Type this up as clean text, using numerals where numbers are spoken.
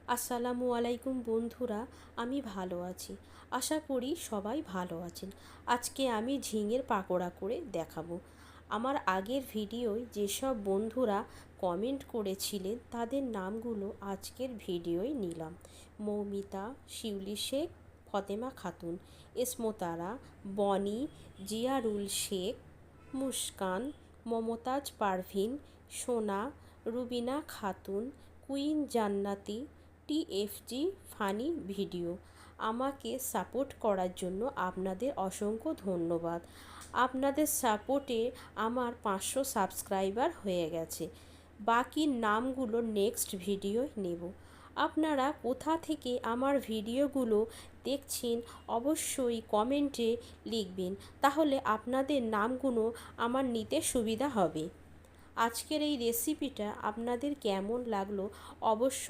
আসসালামু আলাইকুম বন্ধুরা, আমি ভালো আছি। আশা করি সবাই ভালো আছেন। আজকে আমি ঝিঙের পাকোড়া করে দেখাবো। আমার আগের ভিডিওয় যেসব বন্ধুরা কমেন্ট করেছিলেন তাদের নামগুলো আজকের ভিডিওয় নিলাম। মৌমিতা, শিউলি শেখ, ফতেমা খাতুন, এসমোতারা, বনি, জিয়ারুল শেখ, মুস্কান, মমতাজ পারভিন, সোনা, রুবিনা খাতুন, কুইন জান্নাতি, টিএফজি ফানি ভিডিও। আমাকে সাপোর্ট করার জন্য আপনাদের অসংখ্য ধন্যবাদ। আপনাদের সাপোর্টে আমার 500 সাবস্ক্রাইবার হয়ে গেছে। বাকি নামগুলো নেক্সট ভিডিওয় নেব। আপনারা কোথা থেকে আমার ভিডিওগুলো দেখছেন অবশ্যই কমেন্টে লিখবেন, তাহলে আপনাদের নামগুলো আমার নিতে সুবিধা হবে। আজকের এই রেসিপিটা আপনাদের কেমন লাগলো অবশ্যই